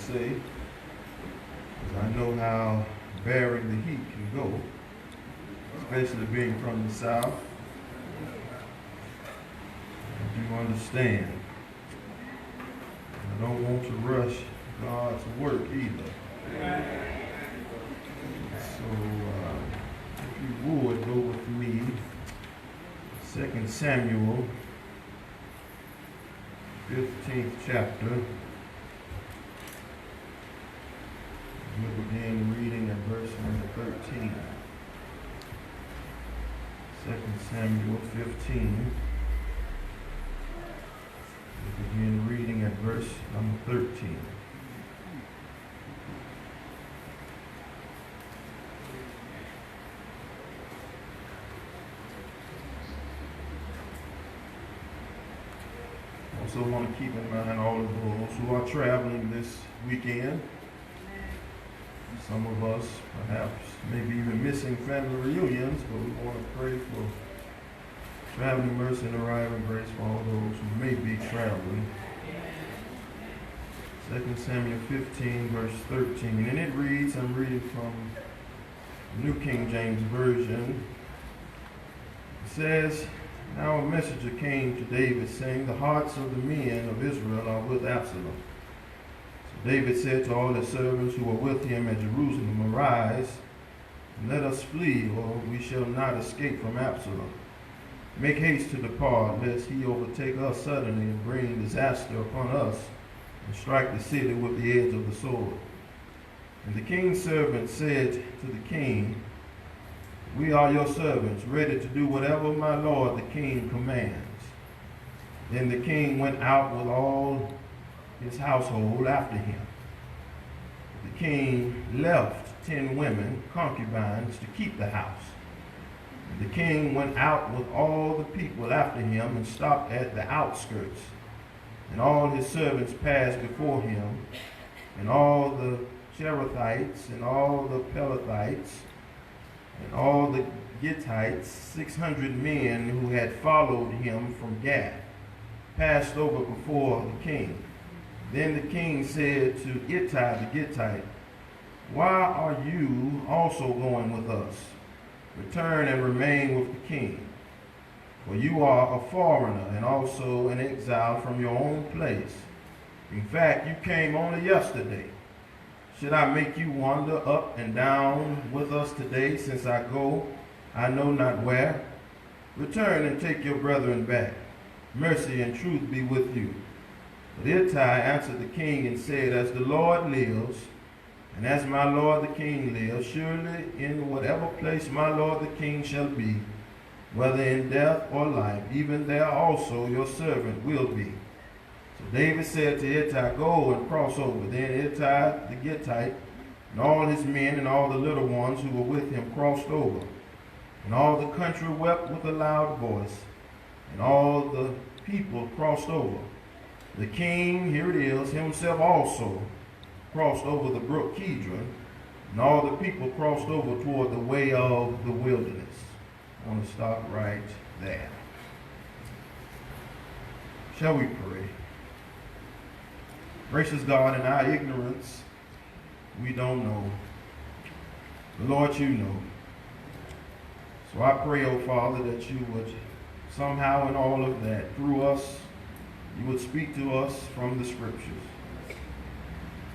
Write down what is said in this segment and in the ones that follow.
say, because I know how bearing the heat can go, especially being from the South. I do understand. I don't want to rush God's work either. So, if you would go with me, 2 Samuel, 15th chapter. We'll begin reading at verse number 13. 2 Samuel 15. We'll begin reading at verse number 13. Also want to keep in mind all of those who are traveling this weekend. Some of us perhaps maybe even missing family reunions, but we want to pray for traveling mercy and arriving grace for all those who may be traveling. 2 Samuel 15, verse 13. And it reads, I'm reading from the New King James Version. It says, Now a messenger came to David, saying, The hearts of the men of Israel are with Absalom. So David said to all his servants who were with him at Jerusalem, Arise, and let us flee, or we shall not escape from Absalom. Make haste to depart, lest he overtake us suddenly and bring disaster upon us, and strike the city with the edge of the sword. And the king's servant said to the king, We are your servants, ready to do whatever my lord the king commands. Then the king went out with all his household after him. The king left 10 women, concubines, to keep the house. And the king went out with all the people after him and stopped at the outskirts. And all his servants passed before him, and all the Cherethites, and all the Pelethites, and all the Gittites, 600 men who had followed him from Gath, passed over before the king. Then the king said to Ittai the Gittite, Why are you also going with us? Return and remain with the king. For you are a foreigner and also an exile from your own place. In fact, you came only yesterday. Should I make you wander up and down with us today, since I go, I know not where? Return and take your brethren back. Mercy and truth be with you. But Ittai answered the king and said, As the Lord lives, and as my lord the king lives, surely in whatever place my lord the king shall be, whether in death or life, even there also your servant will be. So David said to Ittai, Go and cross over. Then Ittai the Gittite and all his men and all the little ones who were with him crossed over. And all the country wept with a loud voice, and all the people crossed over. The king, here it is, himself also crossed over the brook Kidron, and all the people crossed over toward the way of the wilderness. I want to stop right there. Shall we pray? Gracious God, in our ignorance, we don't know. But Lord, you know. So I pray, oh Father, that you would somehow in all of that, through us, you would speak to us from the scriptures.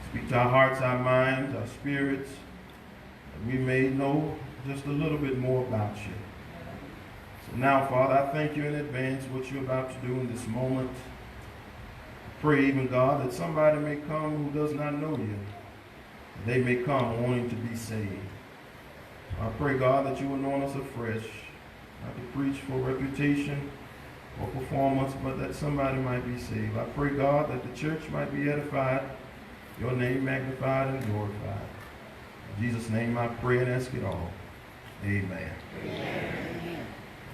Speak to our hearts, our minds, our spirits, that we may know just a little bit more about you. So now, Father, I thank you in advance what you're about to do in this moment. I pray even, God, that somebody may come who does not know you. They may come wanting to be saved. I pray, God, that you anoint us afresh, not to preach for reputation or performance, but that somebody might be saved. I pray, God, that the church might be edified, your name magnified and glorified. In Jesus' name I pray and ask it all. Amen. Amen.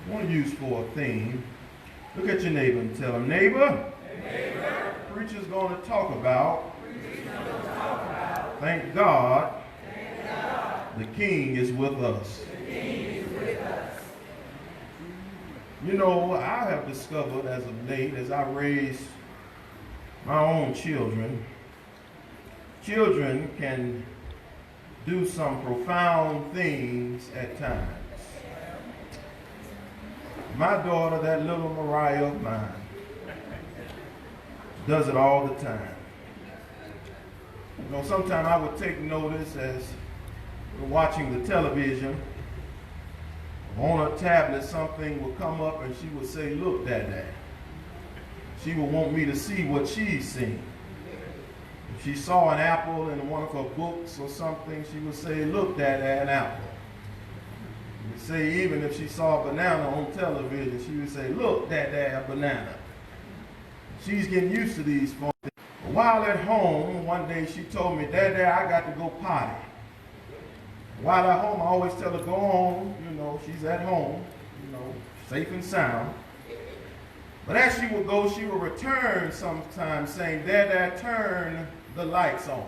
I want to use for a theme. Look at your neighbor and tell him, neighbor, preacher's going to talk about, thank God, the King is with us. You know, I have discovered as of late, as I raise my own children, children can do some profound things at times. My daughter, that little Mariah of mine, does it all the time. You know, sometimes I would take notice as we're watching the television. On her tablet, something would come up and she would say, "Look, Dad." She would want me to see what she's seen. If she saw an apple in one of her books or something, she would say, "Look, Dad, an apple." She would say, even if she saw a banana on television, she would say, "Look, Dad, a banana." She's getting used to these things. While at home, one day she told me, "Dad, I got to go potty." While at home, I always tell her, "Go home," you know, she's at home, you know, safe and sound. But as she would go, she would return sometimes saying, "Dad, turn the lights on."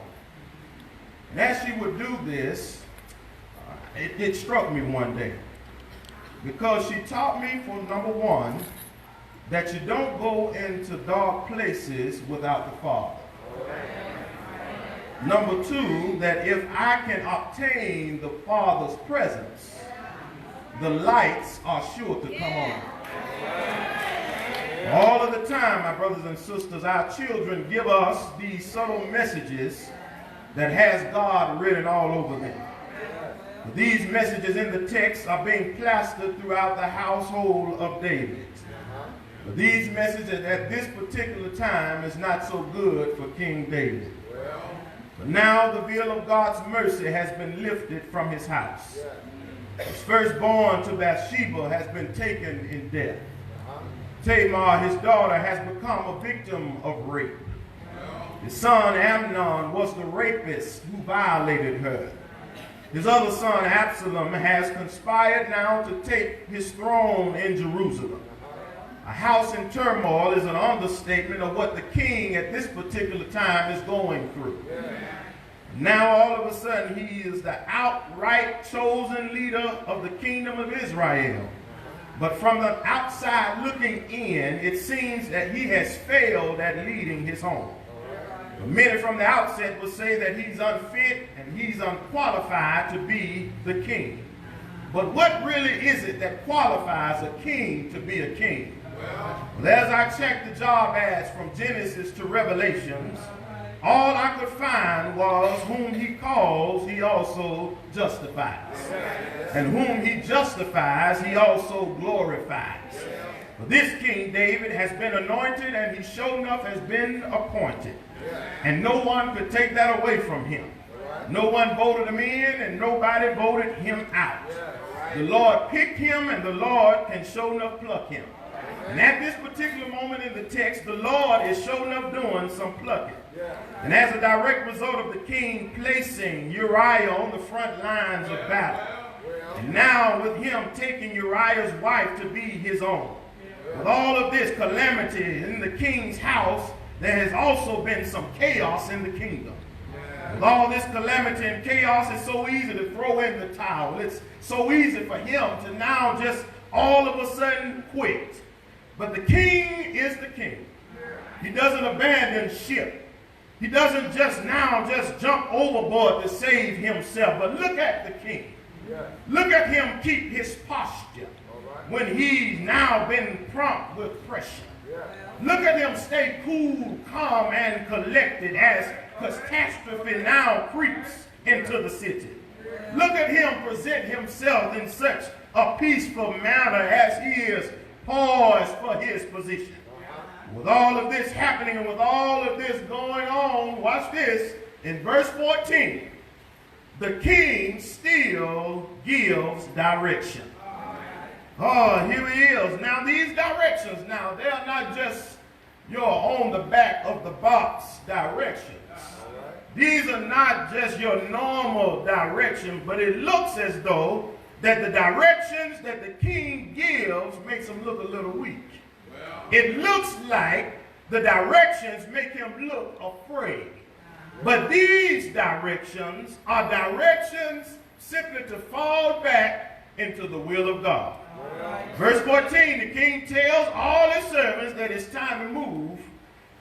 And as she would do this, it struck me one day. Because she taught me, for number one, that you don't go into dark places without the Father. Number two, that if I can obtain the Father's presence, the lights are sure to come on. All of the time, my brothers and sisters, our children give us these subtle messages that has God written all over them. These messages in the text are being plastered throughout the household of David. But these messages at this particular time is not so good for King David. But now the veil of God's mercy has been lifted from his house. His firstborn to Bathsheba has been taken in death. Tamar, his daughter, has become a victim of rape. His son Amnon was the rapist who violated her. His other son Absalom has conspired now to take his throne in Jerusalem. A house in turmoil is an understatement of what the king at this particular time is going through. Now all of a sudden he is the outright chosen leader of the kingdom of Israel. But from the outside looking in, it seems that he has failed at leading his home. Many from the outset will say that he's unfit and he's unqualified to be the king. But what really is it that qualifies a king to be a king? Well, as I checked the job ads from Genesis to Revelations, all I could find was whom he calls, he also justifies. And whom he justifies, he also glorifies. But this King David has been anointed and he sure enough has been appointed. And no one could take that away from him. No one voted him in and nobody voted him out. The Lord picked him and the Lord can sure enough pluck him. And at this particular moment in the text, the Lord is sure enough doing some plucking. And as a direct result of the king placing Uriah on the front lines of battle, and now with him taking Uriah's wife to be his own. With all of this calamity in the king's house, there has also been some chaos in the kingdom. With all this calamity and chaos, it's so easy to throw in the towel. It's so easy for him to now just all of a sudden quit. But the king is the king. He doesn't abandon ship. He doesn't just jump overboard to save himself. But look at the king. Look at him keep his posture when he's now been prompt with pressure. Look at him stay cool, calm, and collected as catastrophe now creeps into the city. Look at him present himself in such a peaceful manner as he is poised for his position. With all of this happening and with all of this going on, watch this, in verse 14, the king still gives direction. Oh, here he is. Now these directions, now they are not just your on the back of the box directions. These are not just your normal direction, but it looks as though that the directions that the king gives makes him look a little weak. It looks like the directions make him look afraid. But these directions are directions simply to fall back into the will of God. Verse 14, the king tells all his servants that it's time to move.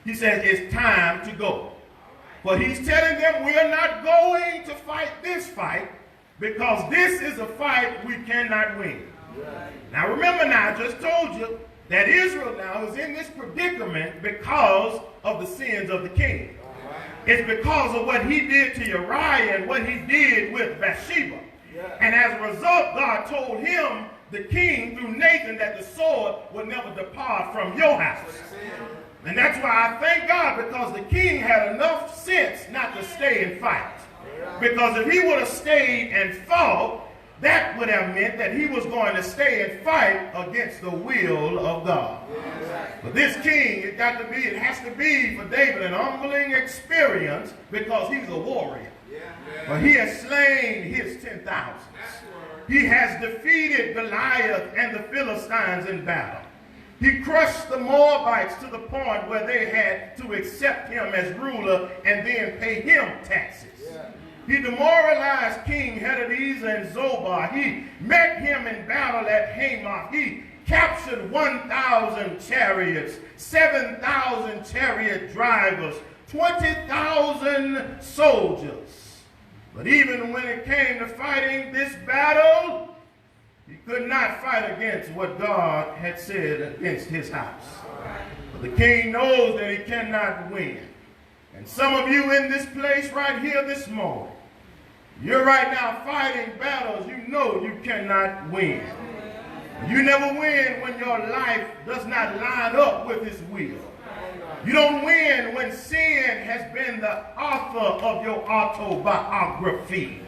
He says it's time to go. For he's telling them we are not going to fight this fight because this is a fight we cannot win. Now remember now, I just told you that Israel now is in this predicament because of the sins of the king. It's because of what he did to Uriah and what he did with Bathsheba. And as a result, God told him, the king, through Nathan, that the sword would never depart from your house. And that's why I thank God, because the king had enough sense not to stay and fight. Because if he would have stayed and fought, that would have meant that he was going to stay and fight against the will of God. But this king, it has to be for David an humbling experience, because he's a warrior. But he has slain his 10,000. He has defeated Goliath and the Philistines in battle. He crushed the Moabites to the point where they had to accept him as ruler and then pay him taxes. He demoralized King Hadadezer and Zobah. He met him in battle at Hamath. He captured 1,000 chariots, 7,000 chariot drivers, 20,000 soldiers. But even when it came to fighting this battle, he could not fight against what God had said against his house. But the king knows that he cannot win. And some of you in this place right here this morning, you're right now fighting battles you know you cannot win. You never win when your life does not line up with his will. You don't win when sin has been the author of your autobiography.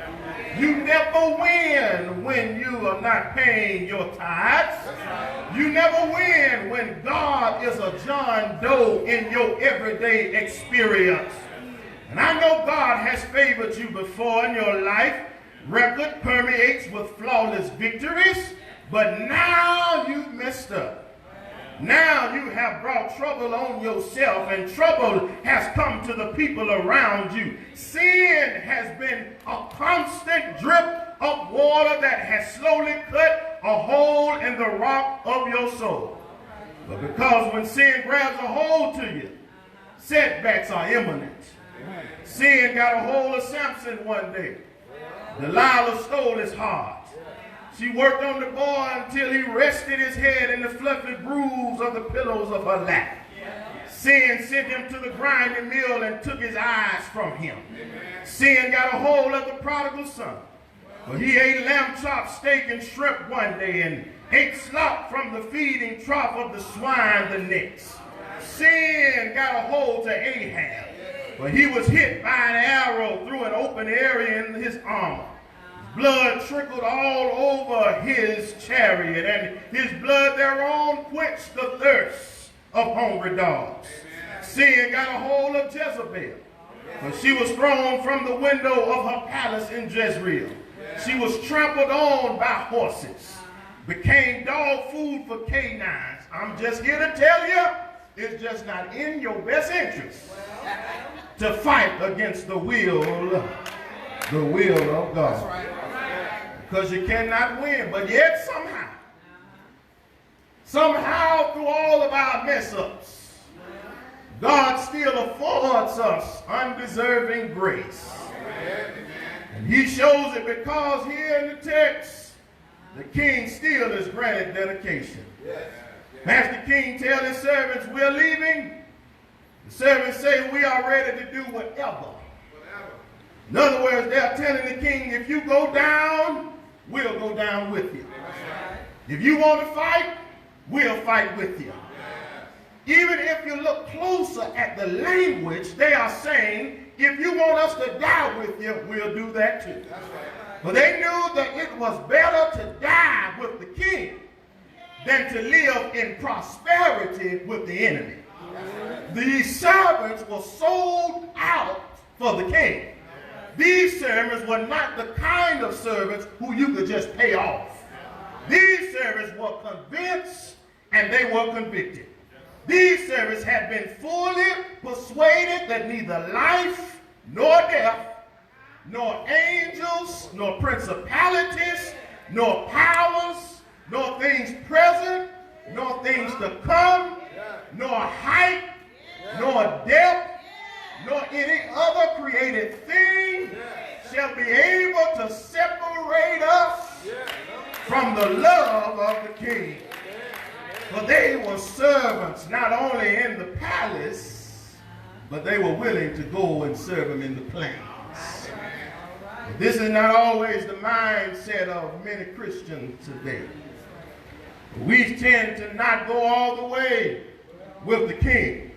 You never win when you are not paying your tithes. You never win when God is a John Doe in your everyday experience. And I know God has favored you before in your life. Record permeates with flawless victories, but now you've messed up. Now you have brought trouble on yourself, and trouble has come to the people around you. Sin has been a constant drip of water that has slowly cut a hole in the rock of your soul. But because when sin grabs a hold to you, setbacks are imminent. Sin got a hold of Samson one day. Delilah stole his heart. She worked on the boy until he rested his head in the fluffy grooves of the pillows of her lap. Sin sent him to the grinding mill and took his eyes from him. Sin got a hold of the prodigal son. But he ate lamb chop, steak, and shrimp one day and ate slop from the feeding trough of the swine the next. Sin got a hold to Ahab, but he was hit by an arrow through an open area in his armor. Blood trickled all over his chariot, and his blood thereon quenched the thirst of hungry dogs. Sin got a hold of Jezebel, but she was thrown from the window of her palace in Jezreel. She was trampled on by horses, became dog food for canines. I'm just here to tell you, it's just not in your best interest to fight against the will of God. Because you cannot win. But yet somehow through all of our mess-ups, God still affords us undeserving grace. And he shows it because here in the text, the king still is granted dedication. As the king tells his servants, we're leaving. The servants say, we are ready to do whatever. In other words, they're telling the king, if you go down, we'll go down with you. If you want to fight, we'll fight with you. Even if you look closer at the language, they are saying, if you want us to die with you, we'll do that too. But they knew that it was better to die with the king than to live in prosperity with the enemy. These servants were sold out for the king. These servants were not the kind of servants who you could just pay off. These servants were convinced and they were convicted. These servants had been fully persuaded that neither life nor death, nor angels, nor principalities, nor powers, nor things present, nor things to come, nor height, nor depth, nor any other created thing shall be able to separate us from the love of the king. For they were servants not only in the palace, but they were willing to go and serve him in the plains. But this is not always the mindset of many Christians today. We tend to not go all the way with the king.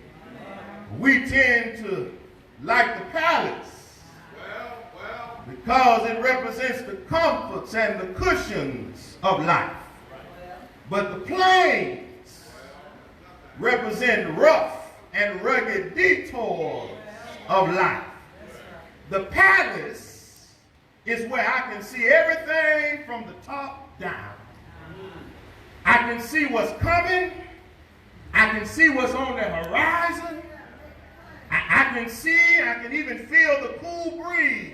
We tend to like the palace because it represents the comforts and the cushions of life. But the plains represent rough and rugged detours of life. The palace is where I can see everything from the top down. I can see what's coming. I can see what's on the horizon. I can even feel the cool breeze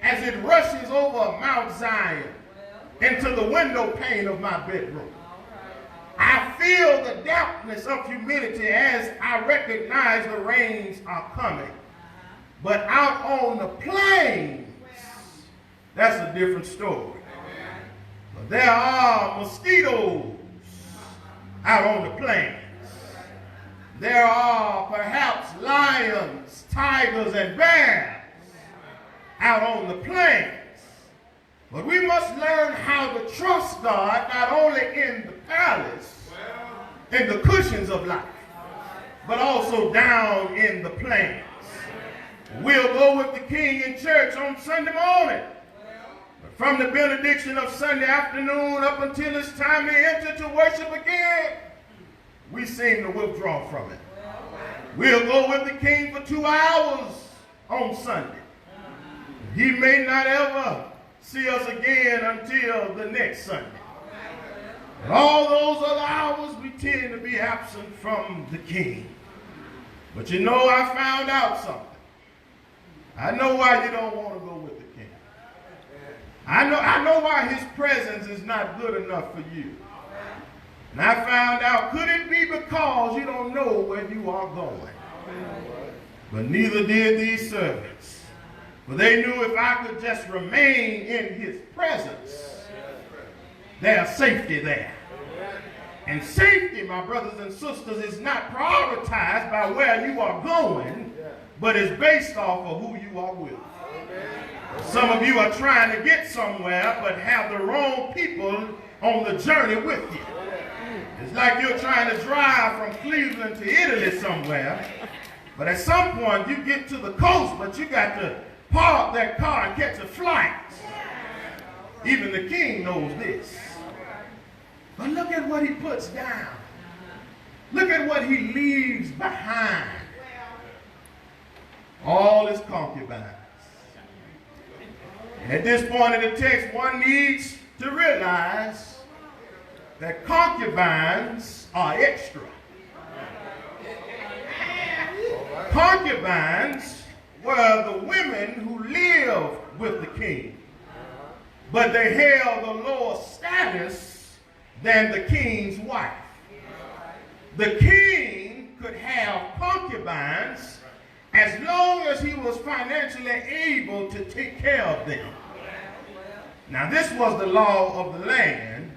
as it rushes over Mount Zion into the window pane of my bedroom. I feel the dampness of humidity as I recognize the rains are coming. But out on the plains, that's a different story. But there are mosquitoes out on the plains. There are perhaps lions, tigers, and bears out on the plains. But we must learn how to trust God not only in the palace, in the cushions of life, but also down in the plains. We'll go with the king in church on Sunday morning. But from the benediction of Sunday afternoon up until it's time to enter to worship again, we seem to withdraw from it. We'll go with the king for 2 hours on Sunday. He may not ever see us again until the next Sunday. But all those other hours we tend to be absent from the king. But you know, I found out something. I know why you don't want to go with the king. I know why his presence is not good enough for you. And I found out, could it be because you don't know where you are going? But neither did these servants. For they knew if I could just remain in his presence, there's safety there. And safety, my brothers and sisters, is not prioritized by where you are going, but is based off of who you are with. Some of you are trying to get somewhere, but have the wrong people on the journey with you. It's like you're trying to drive from Cleveland to Italy somewhere, but at some point you get to the coast, but you got to park that car and catch a flight. Even the king knows this. But look at what he puts down. Look at what he leaves behind. All his concubines. At this point in the text, one needs to realize that concubines are extra. Concubines were the women who lived with the king, but they held a lower status than the king's wife. The king could have concubines as long as he was financially able to take care of them. Now, this was the law of the land,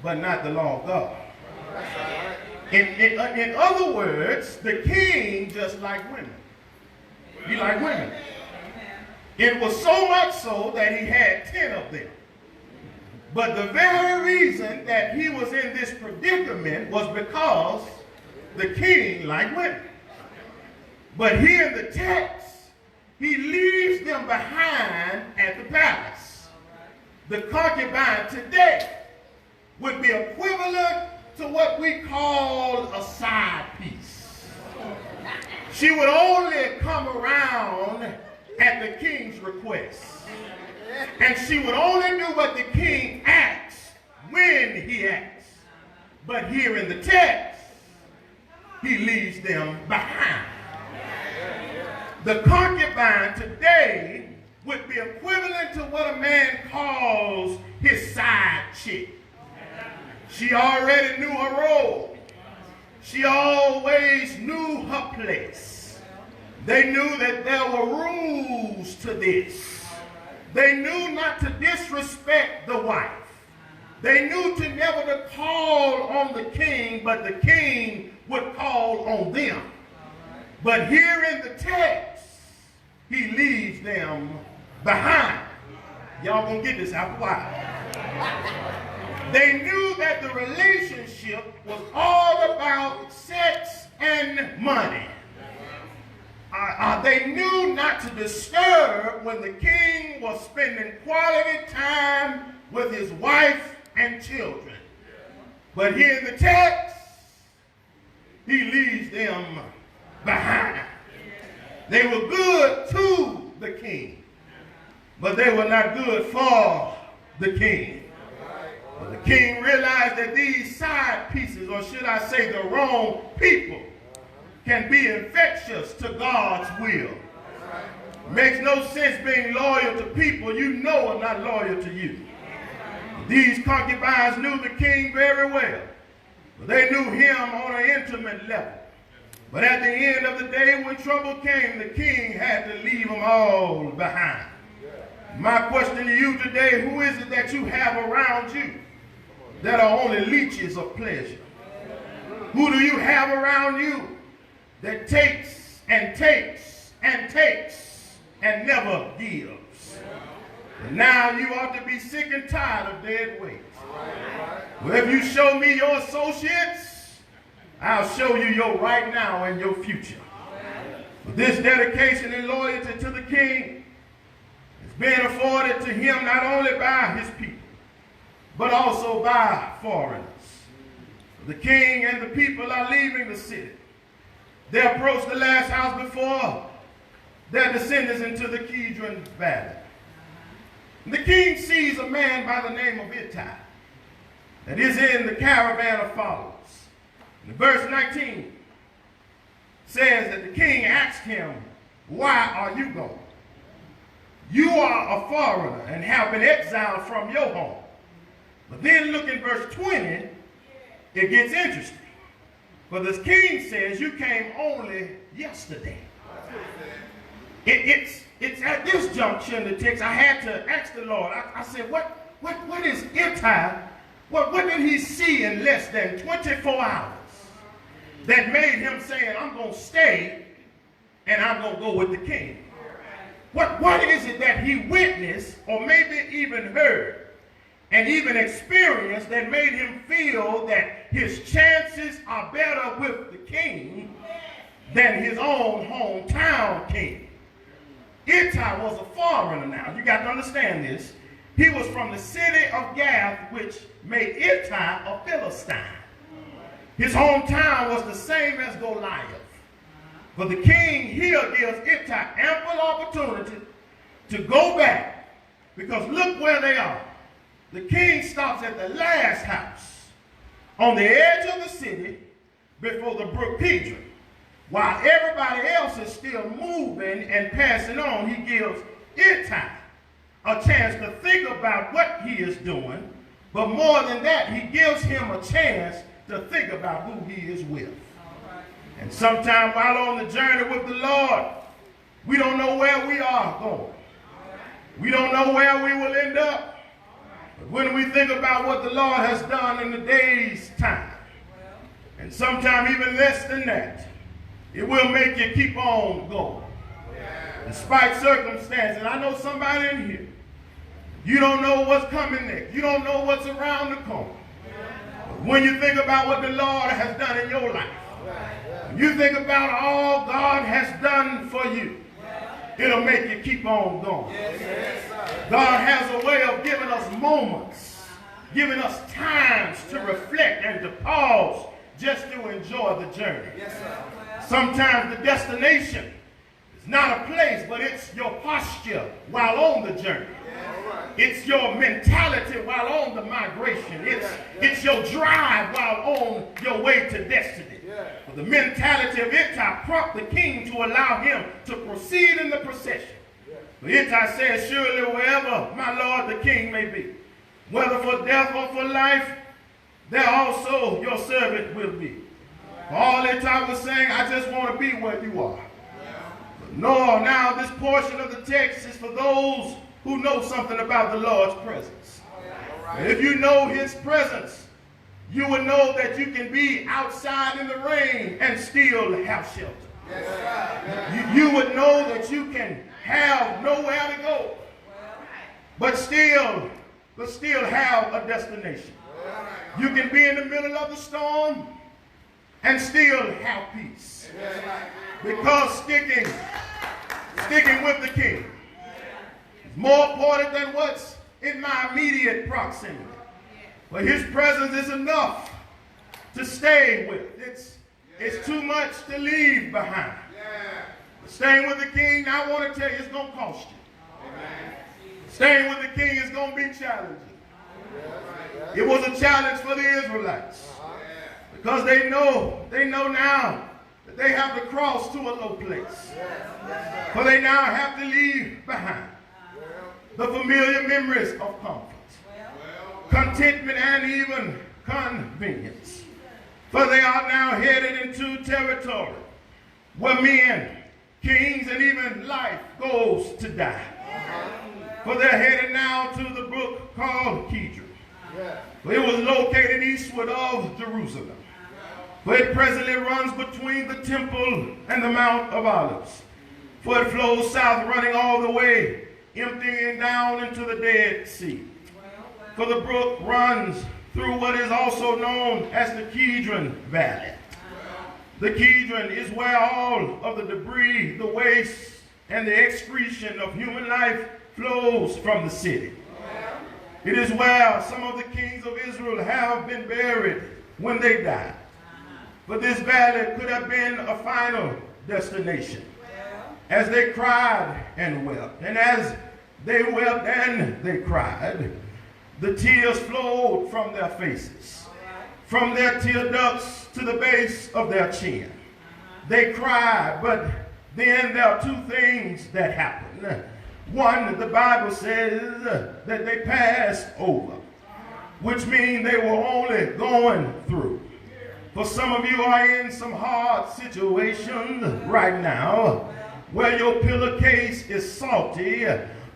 but not the law of God. In other words, the king just liked women. He liked women. It was so much so that he had 10 of them. But the very reason that he was in this predicament was because the king liked women. But here in the text, he leaves them behind at the palace. The concubine today would be equivalent to what we call a side piece. She would only come around at the king's request. And she would only do what the king asks when he asks. But here in the text, he leaves them behind. The concubine today would be equivalent to what a man calls his side chick. She already knew her role. She always knew her place. They knew that there were rules to this. They knew not to disrespect the wife. They knew to never to call on the king, but the king would call on them. But here in the text, he leaves them behind. Y'all gonna get this out why? They knew that the relationship was all about sex and money. They knew not to disturb when the king was spending quality time with his wife and children. But here in the text, he leaves them behind. They were good to the king, but they were not good for the king. But the king realized that these side pieces, or should I say the wrong people, can be infectious to God's will. It makes no sense being loyal to people you know are not loyal to you. These concubines knew the king very well. They knew him on an intimate level. But at the end of the day, when trouble came, the king had to leave them all behind. My question to you today, who is it that you have around you that are only leeches of pleasure? Who do you have around you that takes and takes and takes and never gives? And now you ought to be sick and tired of dead weight. Well, if you show me your associates, I'll show you your right now and your future. But this dedication and loyalty to the king is being afforded to him not only by his people, but also by foreigners. The king and the people are leaving the city. They approach the last house before their descendants into the Kidron Valley. The king sees a man by the name of Ittai that is in the caravan of followers. And verse 19 says that the king asked him, "Why are you going? You are a foreigner and have been exiled from your home." But then look in verse 20, it gets interesting. For the king says, "You came only yesterday." It's at this juncture in the text I had to ask the Lord. I said, what is Ittai? What did he see in less than 24 hours that made him saying, "I'm going to stay and I'm going to go with the king"? What is it that he witnessed or maybe even heard and even experienced that made him feel that his chances are better with the king than his own hometown king? Ittai was a foreigner now. You got to understand this. He was from the city of Gath, which made Ittai a Philistine. His hometown was the same as Goliath. But the king here gives Ittai ample opportunity to go back, because look where they are. The king stops at the last house on the edge of the city before the brook Kidron. While everybody else is still moving and passing on, he gives Ittai a chance to think about what he is doing. But more than that, he gives him a chance to think about who he is with. And sometimes while on the journey with the Lord, we don't know where we are going. We don't know where we will end up. But when we think about what the Lord has done in the day's time, and sometimes even less than that, it will make you keep on going. Despite circumstances. I know somebody in here, you don't know what's coming next. You don't know what's around the corner. But when you think about what the Lord has done in your life, you think about all God has done for you, it'll make you keep on going. God has a way of giving us moments, giving us times to reflect and to pause just to enjoy the journey. Sometimes the destination is not a place, but it's your posture while on the journey. It's your mentality while on the migration. It's your drive while on your way to destiny. But the mentality of Ittai prompted the king to allow him to proceed in the procession. But Ittai says, "Surely wherever my lord the king may be, whether for death or for life, there also your servant will be." All Ittai was saying, "I just want to be where you are. No, now this portion of the text is for those who know something about the Lord's presence. And if you know his presence, you will know that you can be outside in the rain and still have shelter. You would know that you can have nowhere to go, but still have a destination. You can be in the middle of the storm and still have peace, because sticking with the King is more important than what's in my immediate proximity. But his presence is enough to stay with. It's too much to leave behind. Staying with the King, I want to tell you, it's going to cost you. Staying with the King is going to be challenging. It was a challenge for the Israelites, because they know now that they have to cross to a low place. For they now have to leave behind the familiar memories of comfort, contentment, and even convenience. For they are now headed into territory where men, kings, and even life goes to die. For they're headed now to the brook called Kidron. For it was located eastward of Jerusalem. For it presently runs between the temple and the Mount of Olives. For it flows south, running all the way, emptying down into the Dead Sea. For the brook runs through what is also known as the Kidron Valley. The Kidron is where all of the debris, the waste, and the excretion of human life flows from the city. It is where some of the kings of Israel have been buried when they died. But this valley could have been a final destination, as they cried and wept. And as they wept and they cried, the tears flowed from their faces, from their tear ducts to the base of their chin. They cried, but then there are two things that happened. One, the Bible says that they passed over, which means they were only going through. For some of you are in some hard situations right now where your pillowcase is salty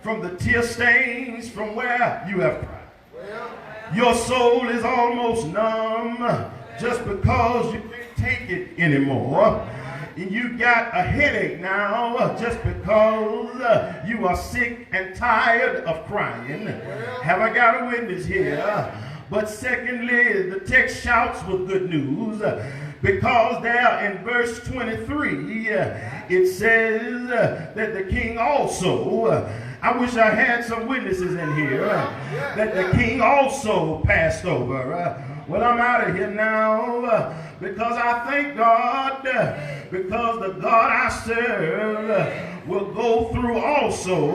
from the tear stains from where you have cried. Your soul is almost numb just because you can't take it anymore. And you got a headache now just because you are sick and tired of crying. Have I got a witness here? But secondly, the text shouts with good news, because there in verse 23, it says that the king also, I wish I had some witnesses in here, that the king also passed over. Well, I'm out of here now, because I thank God, because the God I serve will go through also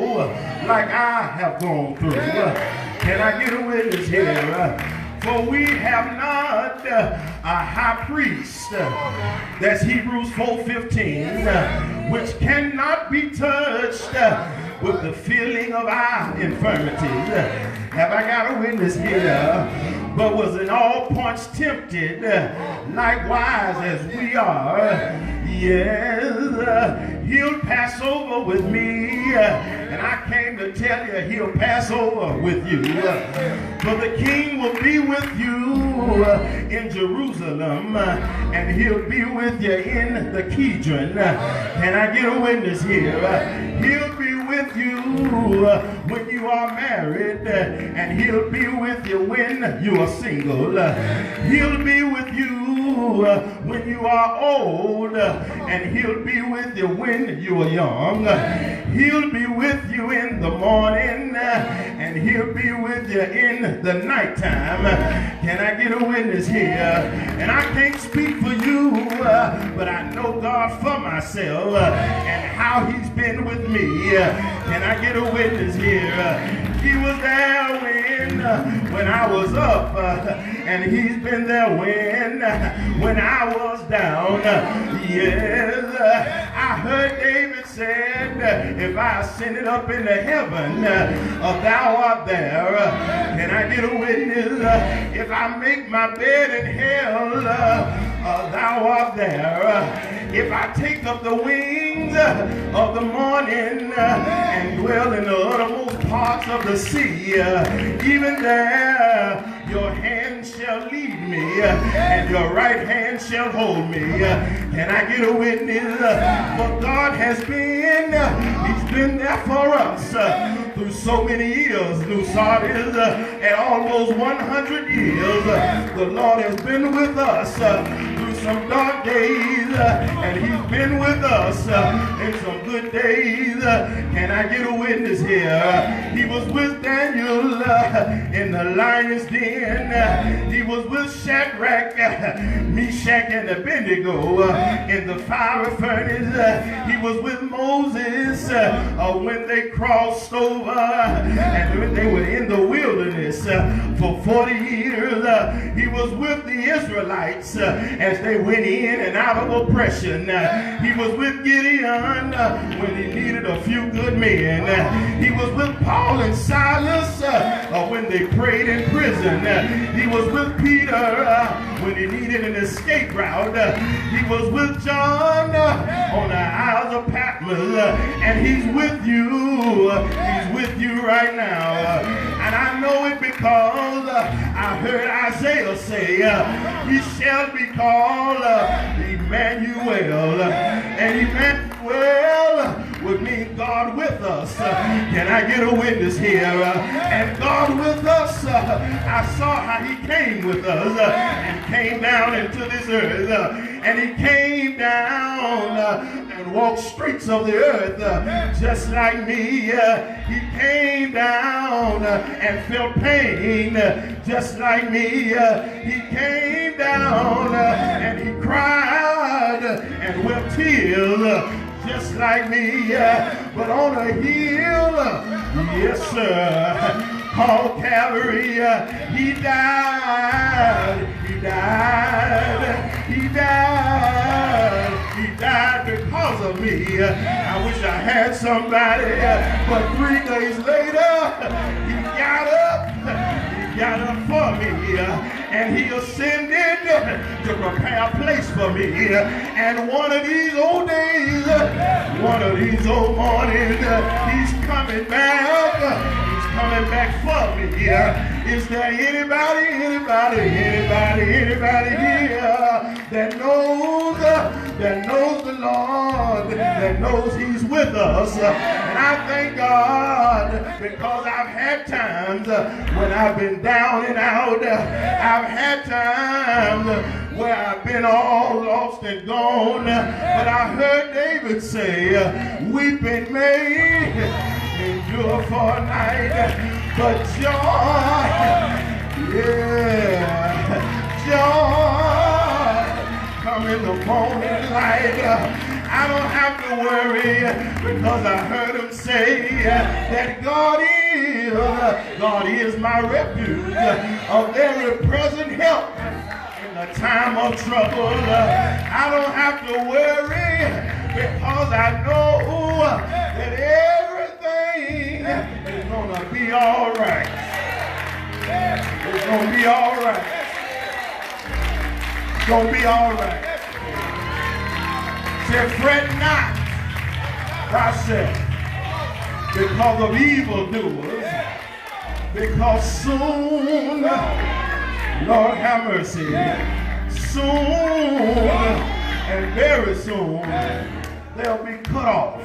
like I have gone through. Can I get a witness here? For we have not a high priest, that's Hebrews 4:15, which cannot be touched with the feeling of our infirmities. Have I got a witness here? But was in all points tempted, likewise as we are. Yes, he'll pass over with me, and I came to tell you he'll pass over with you. For the king will be with you in Jerusalem, and he'll be with you in the Kidron. Can I get a witness here? He'll be with you when you are married, and he'll be with you when you are single. He'll be with you when you are old, and he'll be with you when you are young. He'll be with you in the morning, and he'll be with you in the nighttime. Can I get a witness here? And I can't speak for you, but I know God for myself, and how he's been with me. Can I get a witness here? He was there when I was up, and he's been there when I was down. Yes, I heard David said, if I send it up into heaven, thou art there. Can I get a witness? If I make my bed in hell, thou art there. If I take up the wings wings of the morning and dwell in the uttermost parts of the sea. Even there your hand shall lead me, and your right hand shall hold me. Can I get a witness? For God has been, He's been there for us through so many years. Through Sardis and almost 100 years, the Lord has been with us through some dark days, and He's been with us in some good days. Can I get a witness here? He was with Daniel in the lion's den. He was with Shadrach, Meshach, and Abednego in the fiery furnace. He was with Moses when they crossed over and when they were in the wilderness for 40 years. He was with the Israelites as they went in and out of oppression. He was with Gideon when he needed a few good men. He was with Paul and Silas when they prayed in prison. He was with Peter when he needed an escape route. He was with John on the Isles of Patmos, and He's with you. He's with you right now. And I know it because I heard Isaiah say, He shall be called Emmanuel. And Emmanuel would mean God with us. Can I get a witness here? And God with us, I saw how He came with us and came down into this earth. And He came down and walked streets of the earth just like me. He came down and felt pain just like me. He came down and He cried and wept tears just like me. But on a hill, yes sir, called Calvary, He died. He died. He died. He died because of me. I wish I had somebody, but 3 days later, He got up. He got up for me, and He ascended to prepare a place for me. And one of these old days, one of these old mornings, He's coming back. Coming back for me. Is there anybody here that knows the Lord, that knows He's with us? And I thank God because I've had times when I've been down and out. I've had times where I've been all lost and gone. But I heard David say, weeping may endure for a night, but joy, joy come in the morning light. I don't have to worry because I heard Him say that God is my refuge, a very present help in the time of trouble. I don't have to worry because I know that everything is gonna be all right. It's gonna be all right. It's gonna be all right. Said, fret not thyself because of evildoers, because soon, Lord have mercy, soon and very soon they'll be cut off.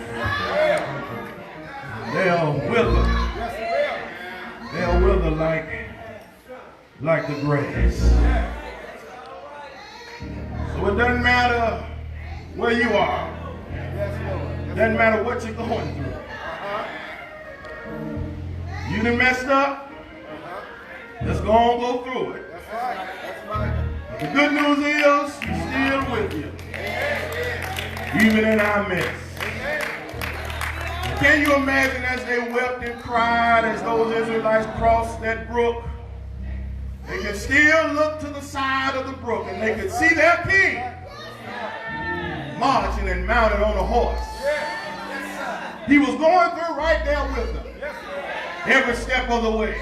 They'll wither. They'll wither like the grass. So it doesn't matter where you are. Doesn't matter what you're going through. You done messed up. Let's go on, go through it. The good news is He's still with you, even in our midst. Can you imagine as they wept and cried as those Israelites crossed that brook? They could still look to the side of the brook and they could see their king marching and mounted on a horse. He was going through right there with them every step of the way.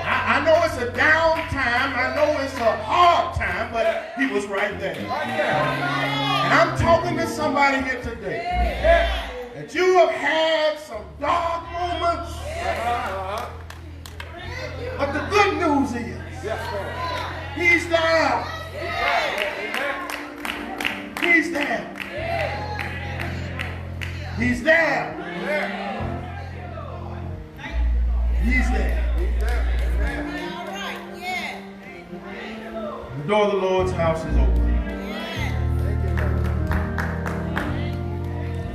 I I know it's a down time. I know it's a hard time, but he was right there. And I'm talking to somebody here today that you have had some dark moments. But the good news is he's there. He's there. He's there. He's there. The door of the Lord's house is open.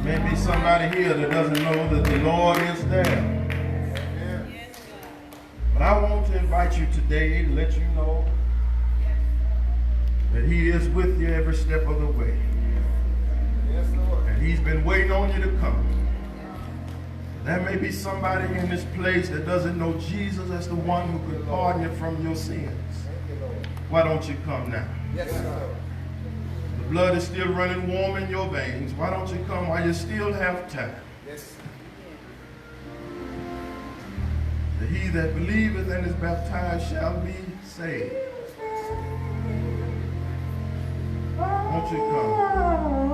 There may be somebody here that doesn't know that the Lord is there. But I want to invite you today to let you know that he is with you every step of the way. And he's been waiting on you to come. There may be somebody in this place that doesn't know Jesus as the one who could pardon you from your sins. Why don't you come now? Yes, sir. The blood is still running warm in your veins. Why don't you come while you still have time? Yes. That he that believeth and is baptized shall be saved. Won't you come?